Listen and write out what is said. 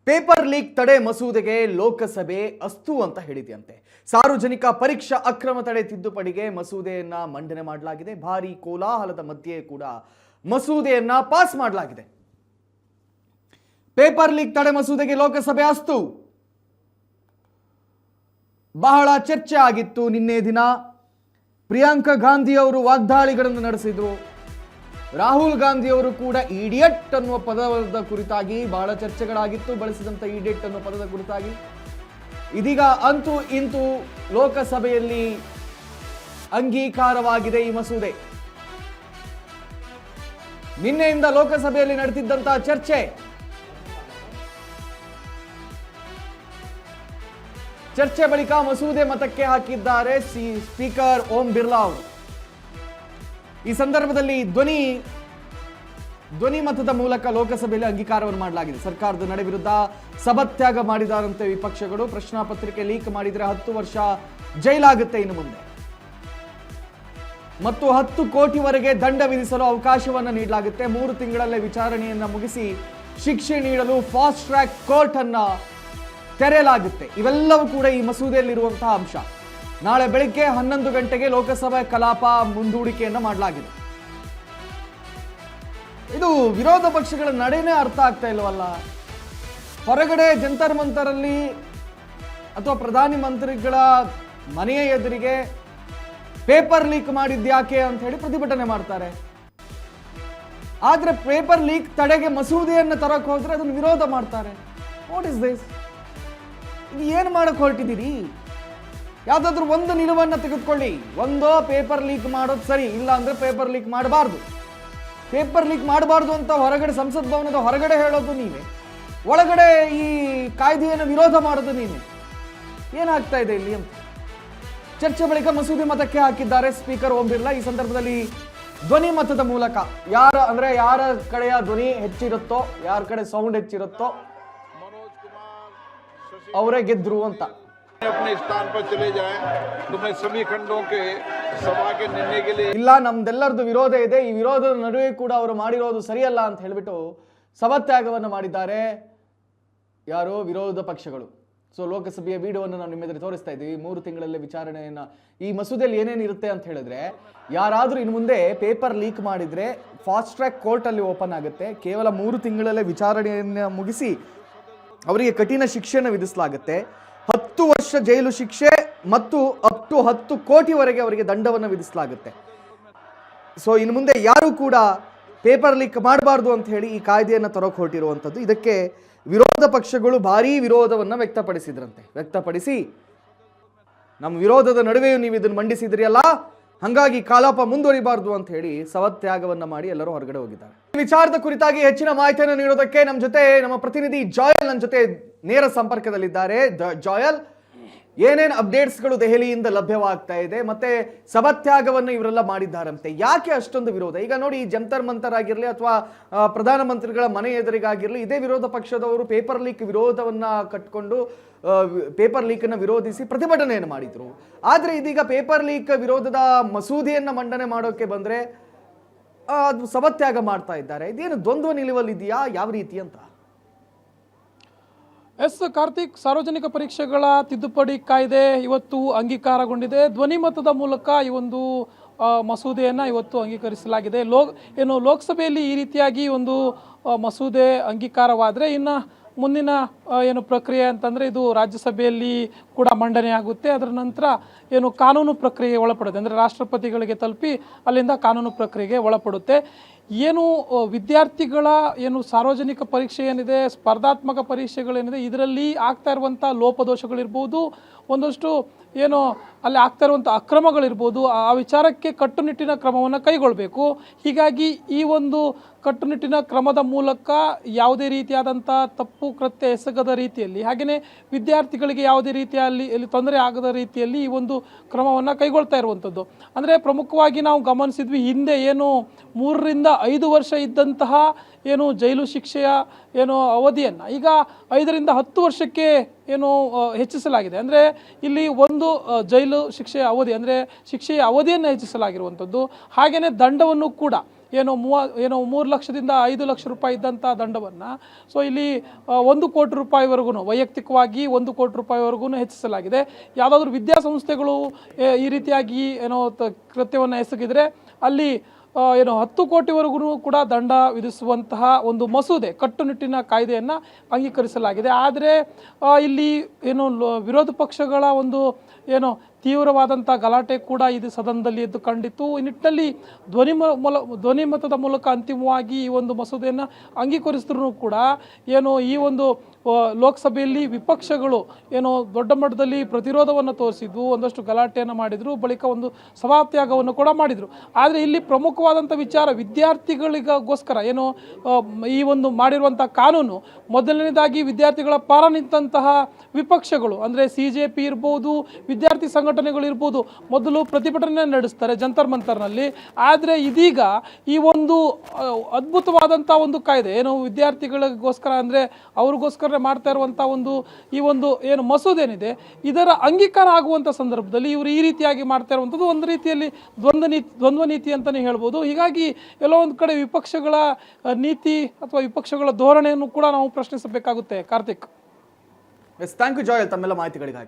Paper leak ತಡೆ ಮಸೂದೆಗೆ ಲೋಕಸಭೆ ಅಸ್ತು ಅಂತ ಹೇಳಿದೆಯಂತೆ. ಸಾರ್ವಜನಿಕ ಪರೀಕ್ಷಾ ಅಕ್ರಮ ತಡೆ ತಿದ್ದುಪಡಿಗೆ ಮಸೂದೆಯನ್ನ ಮಂಡನೆ ಮಾಡಲಾಗಿದೆ. ಭಾರಿ ಕೋಲಾಹಲದ ಮಧ್ಯೆ ಕೂಡ ಮಸೂದೆಯನ್ನ ಪಾಸ್ ಮಾಡಲಾಗಿದೆ. ಪೇಪರ್ ಲೀಕ್ ತಡೆ ಮಸೂದೆಗೆ ಲೋಕಸಭೆ ಅಸ್ತು. ಬಹಳ ಚರ್ಚೆ ಆಗಿತ್ತು ನಿನ್ನೆ ದಿನ. ಪ್ರಿಯಾಂಕಾ ಗಾಂಧಿ ಅವರು ವಾಗ್ದಾಳಿಗಳನ್ನು ನಡೆಸಿದ್ರು. ರಾಹುಲ್ ಗಾಂಧಿ ಅವರು ಕೂಡ ಇಡಿಯಟ್ ಅನ್ನುವ ಪದದ ಕುರಿತಾಗಿ ಬಹಳ ಚರ್ಚೆಗಳಾಗಿತ್ತು. ಬಳಸಿದಂತ ಇಡಿಯಟ್ ಅನ್ನುವ ಪದದ ಕುರಿತಾಗಿ ಇದೀಗ ಅಂತೂ ಇಂತೂ ಲೋಕಸಭೆಯಲ್ಲಿ ಅಂಗೀಕಾರವಾಗಿದೆ ಈ ಮಸೂದೆ. ನಿನ್ನೆಯಿಂದ ಲೋಕಸಭೆಯಲ್ಲಿ ನಡೆದಿದ್ದಂತಹ ಚರ್ಚೆ ಬಳಿಕ ಮಸೂದೆ ಮತಕ್ಕೆ ಹಾಕಿದ್ದಾರೆ ಸ್ಪೀಕರ್ ಓಂ ಬಿರ್ಲಾ ಅವರು. ಈ ಸಂದರ್ಭದಲ್ಲಿ ಧ್ವನಿ ಮತದ ಮೂಲಕ ಲೋಕಸಭೆಯಲ್ಲಿ ಅಂಗೀಕಾರವನ್ನು ಮಾಡಲಾಗಿದೆ. ಸರ್ಕಾರದ ನಡೆ ವಿರುದ್ಧ ಸಭಾತ್ಯಾಗ ಮಾಡಿದಾರಂತೆ ವಿಪಕ್ಷಗಳು. ಪ್ರಶ್ನಾ ಪತ್ರಿಕೆ ಲೀಕ್ ಮಾಡಿದರೆ 10 ವರ್ಷ ಜೈಲಾಗುತ್ತೆ ಇನ್ನು ಮುಂದೆ, ಮತ್ತು 10 ಕೋಟಿವರೆಗೆ ದಂಡ ವಿಧಿಸಲು ಅವಕಾಶವನ್ನು ನೀಡಲಾಗುತ್ತೆ. 3 ತಿಂಗಳಲ್ಲೇ ವಿಚಾರಣೆಯನ್ನ ಮುಗಿಸಿ ಶಿಕ್ಷೆ ನೀಡಲು ಫಾಸ್ಟ್ ಟ್ರ್ಯಾಕ್ ಕೋರ್ಟ್ ಅನ್ನ ತೆರೆಯಲಾಗುತ್ತೆ. ಇವೆಲ್ಲವೂ ಕೂಡ ಈ ಮಸೂದೆಯಲ್ಲಿರುವಂತಹ ಅಂಶ. ನಾಳೆ ಬೆಳಿಗ್ಗೆ 11 ಗಂಟೆಗೆ ಲೋಕಸಭೆ ಕಲಾಪ ಮುಂದೂಡಿಕೆಯನ್ನ ಮಾಡಲಾಗಿದೆ. ಇದು ವಿರೋಧ ಪಕ್ಷಗಳ ನಡೆನೇ ಅರ್ಥ ಆಗ್ತಾ ಇಲ್ವಲ್ಲ. ಹೊರಗಡೆ ಜಂತರ್ ಮಂತರಲ್ಲಿ ಅಥವಾ ಪ್ರಧಾನಿ ಮಂತ್ರಿಗಳ ಮನೆಯ ಎದುರಿಗೆ ಪೇಪರ್ ಲೀಕ್ ಮಾಡಿದ್ಯಾಕೆ ಅಂತ ಹೇಳಿ ಪ್ರತಿಭಟನೆ ಮಾಡ್ತಾರೆ. ಆದ್ರೆ ಪೇಪರ್ ಲೀಕ್ ತಡೆಗೆ ಮಸೂದೆಯನ್ನು ತರಕ್ಕೆ ಹೋದ್ರೆ ಅದನ್ನು ವಿರೋಧ ಮಾಡ್ತಾರೆ. What is this? ಇದು ಏನು ಮಾಡಕ್ ಹೊರಟಿದ್ದೀರಿ? ಯಾವ್ದಾದ್ರು ಒಂದು ನಿಲುವನ್ನು ತೆಗೆದುಕೊಳ್ಳಿ. ಒಂದೋ ಪೇಪರ್ ಲೀಕ್ ಮಾಡೋದು ಸರಿ, ಇಲ್ಲ ಅಂದ್ರೆ ಪೇಪರ್ ಲೀಕ್ ಮಾಡಬಾರ್ದು. ಪೇಪರ್ ಲೀಕ್ ಮಾಡಬಾರ್ದು ಅಂತ ಹೊರಗಡೆ ಸಂಸತ್ ಭವನದ ಹೊರಗಡೆ ಹೇಳೋದು ನೀವೇ, ಒಳಗಡೆ ಈ ಕಾಯ್ದೆಯನ್ನು ವಿರೋಧ ಮಾಡೋದು ನೀವೇ. ಏನಾಗ್ತಾ ಇದೆ ಇಲ್ಲಿ ಅಂತ ಚರ್ಚೆ ಬಳಿಕ ಮಸೂದೆ ಮತಕ್ಕೆ ಹಾಕಿದ್ದಾರೆ ಸ್ಪೀಕರ್ ಓಂ ಬಿರ್ಲಾ. ಈ ಸಂದರ್ಭದಲ್ಲಿ ಧ್ವನಿ ಮತದ ಮೂಲಕ ಯಾರ ಕಡೆಯ ಧ್ವನಿ ಹೆಚ್ಚಿರುತ್ತೋ, ಯಾರ ಕಡೆ ಸೌಂಡ್ ಹೆಚ್ಚಿರುತ್ತೋ ಅವರೇ ಗೆದ್ರು ಅಂತ. अपने स्थान पर चले जाएं तो मैं सभी खंडों के सभा के निर्णय के लिए ಇಲ್ಲ ನಮ್ದೆಲ್ಲರದು ವಿರೋಧ ಇದೆ, ಈ ವಿರೋಧದ ನಡುವೆ ಕೂಡ ಅವರು ಮಾಡಿರೋದು ಸರಿಯಲ್ಲ ಅಂತ ಹೇಳಿಬಿಟ್ಟು ಸಭಾತ್ಯಾಗವನ್ನು ಮಾಡಿದ್ದಾರೆ ಯಾರು ವಿರೋಧ ಪಕ್ಷಗಳು. ಸೊ ಲೋಕಸಭೆಯ ವಿಡಿಯೋವನ್ನು ನಾವು ನಿಮ್ಮ ಎದುರು ತೋರಿಸ್ತಾ ಇದ್ದೀವಿ. 3 ತಿಂಗಳಲ್ಲಿ ವಿಚಾರಣೆಯನ್ನ, ಈ ಮಸೂದೆಯಲ್ಲಿ ಏನೇನಿರುತ್ತೆ ಅಂತ ಹೇಳಿದ್ರೆ, ಯಾರಾದ್ರೂ ಇನ್ನು ಮುಂದೆ ಪೇಪರ್ ಲೀಕ್ ಮಾಡಿದ್ರೆ ಫಾಸ್ಟ್ ಟ್ರ್ಯಾಕ್ ಕೋರ್ಟ್ ಅಲ್ಲಿ ಓಪನ್ ಆಗುತ್ತೆ. ಕೇವಲ 3 ತಿಂಗಳಲ್ಲೇ ವಿಚಾರಣೆಯನ್ನ ಮುಗಿಸಿ ಅವರಿಗೆ ಕಠಿಣ ಶಿಕ್ಷೆಯನ್ನು ವಿಧಿಸಲಾಗುತ್ತೆ. 10 ವರ್ಷ ಜೈಲು ಶಿಕ್ಷೆ ಮತ್ತು ಅಪ್ ಟು 10 ಕೋಟಿವರೆಗೆ ಅವರಿಗೆ ದಂಡವನ್ನು ವಿಧಿಸಲಾಗುತ್ತೆ. ಸೊ ಇನ್ನು ಮುಂದೆ ಯಾರು ಕೂಡ ಪೇಪರ್ ಲೀಕ್ ಮಾಡಬಾರ್ದು ಅಂತ ಹೇಳಿ ಈ ಕಾಯ್ದೆಯನ್ನು ತರೋಕೆ ಹೊರಟಿರುವಂಥದ್ದು. ಇದಕ್ಕೆ ವಿರೋಧ ಪಕ್ಷಗಳು ಭಾರೀ ವಿರೋಧವನ್ನು ವ್ಯಕ್ತಪಡಿಸಿ ನಮ್ಮ ವಿರೋಧದ ನಡುವೆಯೂ ನೀವು ಇದನ್ನು ಮಂಡಿಸಿದ್ರಿ ಅಲ್ಲ, ಹಾಗಾಗಿ ಕಲಾಪ ಮುಂದುವರಿಬಾರ್ದು ಅಂತ ಹೇಳಿ ಸಭಾತ್ಯಾಗವನ್ನ ಮಾಡಿ ಎಲ್ಲರೂ ಹೊರಗಡೆ ಹೋಗಿದ್ದಾರೆ. ಈ ವಿಚಾರದ ಕುರಿತಾಗಿ ಹೆಚ್ಚಿನ ಮಾಹಿತಿಯನ್ನು ನೀಡೋದಕ್ಕೆ ನಮ್ಮ ಪ್ರತಿನಿಧಿ ಜಾಯಲ್ ನನ್ನ ಜೊತೆ ನೇರ ಸಂಪರ್ಕದಲ್ಲಿದ್ದಾರೆ. ಜಾಯಲ್, ಏನೇನು ಅಪ್ಡೇಟ್ಸ್ಗಳು ದೆಹಲಿಯಿಂದ ಲಭ್ಯವಾಗ್ತಾ ಇದೆ, ಮತ್ತೆ ಸಭಾತ್ಯಾಗವನ್ನು ಇವರೆಲ್ಲ ಮಾಡಿದ್ದಾರಂತೆ, ಯಾಕೆ ಅಷ್ಟೊಂದು ವಿರೋಧ? ಈಗ ನೋಡಿ, ಜಂತರ್ ಮಂತರ್ ಆಗಿರಲಿ ಅಥವಾ ಪ್ರಧಾನಮಂತ್ರಿಗಳ ಮನೆ ಎದುರಿಗಾಗಿರಲಿ ಇದೇ ವಿರೋಧ ಪಕ್ಷದವರು ಪೇಪರ್ ಲೀಕ್ ವಿರೋಧವನ್ನ ಕಟ್ಕೊಂಡು ಪೇಪರ್ ಲೀಕ್ ಅನ್ನು ವಿರೋಧಿಸಿ ಪ್ರತಿಭಟನೆಯನ್ನು ಮಾಡಿದ್ರು. ಆದ್ರೆ ಇದೀಗ ಪೇಪರ್ ಲೀಕ್ ವಿರೋಧದ ಮಸೂದೆಯನ್ನ ಮಂಡನೆ ಮಾಡೋಕೆ ಬಂದ್ರೆ ಅದು ಸಭಾತ್ಯಾಗ ಮಾಡ್ತಾ ಇದ್ದಾರೆ. ಇದೇನು ದ್ವಂದ್ವ ನಿಲುವಲ್ಲಿದೆಯಾ, ಯಾವ ರೀತಿ ಅಂತ? ಎಸ್ ಕಾರ್ತಿಕ್, ಸಾರ್ವಜನಿಕ ಪರೀಕ್ಷೆಗಳ ತಿದ್ದುಪಡಿ ಕಾಯ್ದೆ ಇವತ್ತು ಅಂಗೀಕಾರಗೊಂಡಿದೆ. ಧ್ವನಿ ಮತದ ಮೂಲಕ ಈ ಒಂದು ಮಸೂದೆಯನ್ನು ಇವತ್ತು ಅಂಗೀಕರಿಸಲಾಗಿದೆ. ಲೋಕಸಭೆಯಲ್ಲಿ ಈ ರೀತಿಯಾಗಿ ಒಂದು ಮಸೂದೆ ಅಂಗೀಕಾರವಾದರೆ ಇನ್ನು ಮುಂದಿನ ಏನು ಪ್ರಕ್ರಿಯೆ ಅಂತಂದರೆ ಇದು ರಾಜ್ಯಸಭೆಯಲ್ಲಿ ಕೂಡ ಮಂಡನೆ ಆಗುತ್ತೆ. ಅದರ ನಂತರ ಏನು ಕಾನೂನು ಪ್ರಕ್ರಿಯೆಗೆ ಒಳಪಡುತ್ತೆ, ಅಂದರೆ ರಾಷ್ಟ್ರಪತಿಗಳಿಗೆ ತಲುಪಿ ಅಲ್ಲಿಂದ ಕಾನೂನು ಪ್ರಕ್ರಿಯೆಗೆ ಒಳಪಡುತ್ತೆ. ಏನು ವಿದ್ಯಾರ್ಥಿಗಳ ಏನು ಸಾರ್ವಜನಿಕ ಪರೀಕ್ಷೆ ಏನಿದೆ, ಸ್ಪರ್ಧಾತ್ಮಕ ಪರೀಕ್ಷೆಗಳೇನಿದೆ, ಇದರಲ್ಲಿ ಆಗ್ತಾ ಇರುವಂಥ ಲೋಪದೋಷಗಳಿರ್ಬೋದು, ಒಂದಷ್ಟು ಏನು ಅಲ್ಲಿ ಆಗ್ತಾ ಇರುವಂಥ ಅಕ್ರಮಗಳಿರ್ಬೋದು, ಆ ವಿಚಾರಕ್ಕೆ ಕಟ್ಟುನಿಟ್ಟಿನ ಕ್ರಮವನ್ನು ಕೈಗೊಳ್ಳಬೇಕು. ಹೀಗಾಗಿ ಈ ಒಂದು ಕಟ್ಟುನಿಟ್ಟಿನ ಕ್ರಮದ ಮೂಲಕ ಯಾವುದೇ ರೀತಿಯಾದಂಥ ತಪ್ಪು ಕೃತ್ಯ ಎಸಗದ ರೀತಿಯಲ್ಲಿ, ಹಾಗೆಯೇ ವಿದ್ಯಾರ್ಥಿಗಳಿಗೆ ಯಾವುದೇ ರೀತಿಯಲ್ಲಿ ತೊಂದರೆ ಆಗದ ರೀತಿಯಲ್ಲಿ ಈ ಒಂದು ಕ್ರಮವನ್ನು ಕೈಗೊಳ್ತಾ ಇರುವಂಥದ್ದು. ಅಂದರೆ ಪ್ರಮುಖವಾಗಿ ನಾವು ಗಮನಿಸಿದ್ವಿ, ಹಿಂದೆ ಏನು 3 ರಿಂದ 5 ವರ್ಷ ಇದ್ದಂತಹ ಏನು ಜೈಲು ಶಿಕ್ಷೆಯ ಏನು ಅವಧಿಯನ್ನು ಈಗ 5 ರಿಂದ 10 ವರ್ಷಕ್ಕೆ ಏನು ಹೆಚ್ಚಿಸಲಾಗಿದೆ. ಅಂದರೆ ಇಲ್ಲಿ ಒಂದು ಜೈಲು ಶಿಕ್ಷೆಯ ಅವಧಿ ಅಂದರೆ ಶಿಕ್ಷೆಯ ಅವಧಿಯನ್ನು ಹೆಚ್ಚಿಸಲಾಗಿರುವಂಥದ್ದು. ಹಾಗೆಯೇ ದಂಡವನ್ನು ಕೂಡ ಏನು 3 ಲಕ್ಷದಿಂದ 5 ಲಕ್ಷ ರೂಪಾಯಿ ಇದ್ದಂಥ ದಂಡವನ್ನು ಸೊ ಇಲ್ಲಿ 1 ಕೋಟಿ ರೂಪಾಯಿವರೆಗೂ ವೈಯಕ್ತಿಕವಾಗಿ 1 ಕೋಟಿ ರೂಪಾಯಿವರೆಗೂ ಹೆಚ್ಚಿಸಲಾಗಿದೆ. ಯಾವುದಾದ್ರೂ ವಿದ್ಯಾಸಂಸ್ಥೆಗಳು ಈ ರೀತಿಯಾಗಿ ಕೃತ್ಯವನ್ನು ಎಸಗಿದರೆ ಅಲ್ಲಿ 10 ಕೋಟಿವರೆಗೂ ಕೂಡ ದಂಡ ವಿಧಿಸುವಂತಹ ಒಂದು ಮಸೂದೆ ಕಟ್ಟುನಿಟ್ಟಿನ ಕಾಯ್ದೆಯನ್ನು ಅಂಗೀಕರಿಸಲಾಗಿದೆ. ಆದರೆ ಇಲ್ಲಿ ವಿರೋಧ ಪಕ್ಷಗಳ ಒಂದು ತೀವ್ರವಾದಂಥ ಗಲಾಟೆ ಕೂಡ ಇದು ಸದನದಲ್ಲಿ ಎದ್ದು ಕಂಡಿತ್ತು. ಈ ನಿಟ್ಟಿನಲ್ಲಿ ಧ್ವನಿಮತದ ಮೂಲಕ ಅಂತಿಮವಾಗಿ ಈ ಒಂದು ಮಸೂದೆಯನ್ನು ಅಂಗೀಕರಿಸಿದ್ರು ಕೂಡ ಈ ಒಂದು ಲೋಕಸಭೆಯಲ್ಲಿ ವಿಪಕ್ಷಗಳು ದೊಡ್ಡ ಮಟ್ಟದಲ್ಲಿ ಪ್ರತಿರೋಧವನ್ನು ತೋರಿಸಿದ್ವು, ಒಂದಷ್ಟು ಗಲಾಟೆಯನ್ನು ಮಾಡಿದರು, ಬಳಿಕ ಒಂದು ಸಭಾತ್ಯಾಗವನ್ನು ಕೂಡ ಮಾಡಿದರು. ಆದರೆ ಇಲ್ಲಿ ಪ್ರಮುಖವಾದಂಥ ವಿಚಾರ ವಿದ್ಯಾರ್ಥಿಗಳಿಗೋಸ್ಕರ ಈ ಒಂದು ಮಾಡಿರುವಂಥ ಕಾನೂನು ಮೊದಲನೇದಾಗಿ ವಿದ್ಯಾರ್ಥಿಗಳ ಪರ ನಿಂತಹ ವಿಪಕ್ಷಗಳು ಅಂದರೆ CJP ಇರ್ಬೋದು, ವಿದ್ಯಾರ್ಥಿ ಸಂಘಟನೆಗಳಿರ್ಬೋದು ಮೊದಲು ಪ್ರತಿಭಟನೆ ನಡೆಸ್ತಾರೆ ಜಂತರ್ ಮಂತರ್ನಲ್ಲಿ. ಆದರೆ ಇದೀಗ ಈ ಒಂದು ಅದ್ಭುತವಾದಂಥ ಒಂದು ಕಾಯ್ದೆ ವಿದ್ಯಾರ್ಥಿಗಳಿಗೋಸ್ಕರ ಅಂದರೆ ಅವ್ರಿಗೋಸ್ಕರ ಮಾಡ್ತಾ ಇರುವಂಥ ಈ ಒಂದು ಮಸೂದೆ ಏನಿದೆ ಇದರ ಅಂಗೀಕಾರ ಆಗುವಂಥ ಸಂದರ್ಭದಲ್ಲಿ ಇವರು ಈ ರೀತಿಯಾಗಿ ಮಾಡ್ತಾ ಇರುವಂಥದ್ದು ಒಂದು ರೀತಿಯಲ್ಲಿ ದ್ವಂದ್ವ ನೀತಿ ಅಂತಲೇ ಹೇಳ್ಬೋದು. ಹೀಗಾಗಿ ಎಲ್ಲೋ ಒಂದು ಕಡೆ ವಿಪಕ್ಷಗಳ ನೀತಿ ಅಥವಾ ವಿಪಕ್ಷಗಳ ಧೋರಣೆಯನ್ನು ಕೂಡ ನಾವು ಪ್ರಶ್ನಿಸಬೇಕಾಗುತ್ತೆ. ಕಾರ್ತಿಕ್. ಥ್ಯಾಂಕ್ ಯು ಜಾಯಲ್ ತಮ್ಮೆಲ್ಲ ಮಾಹಿತಿಗಳಿಗಾಗಿ.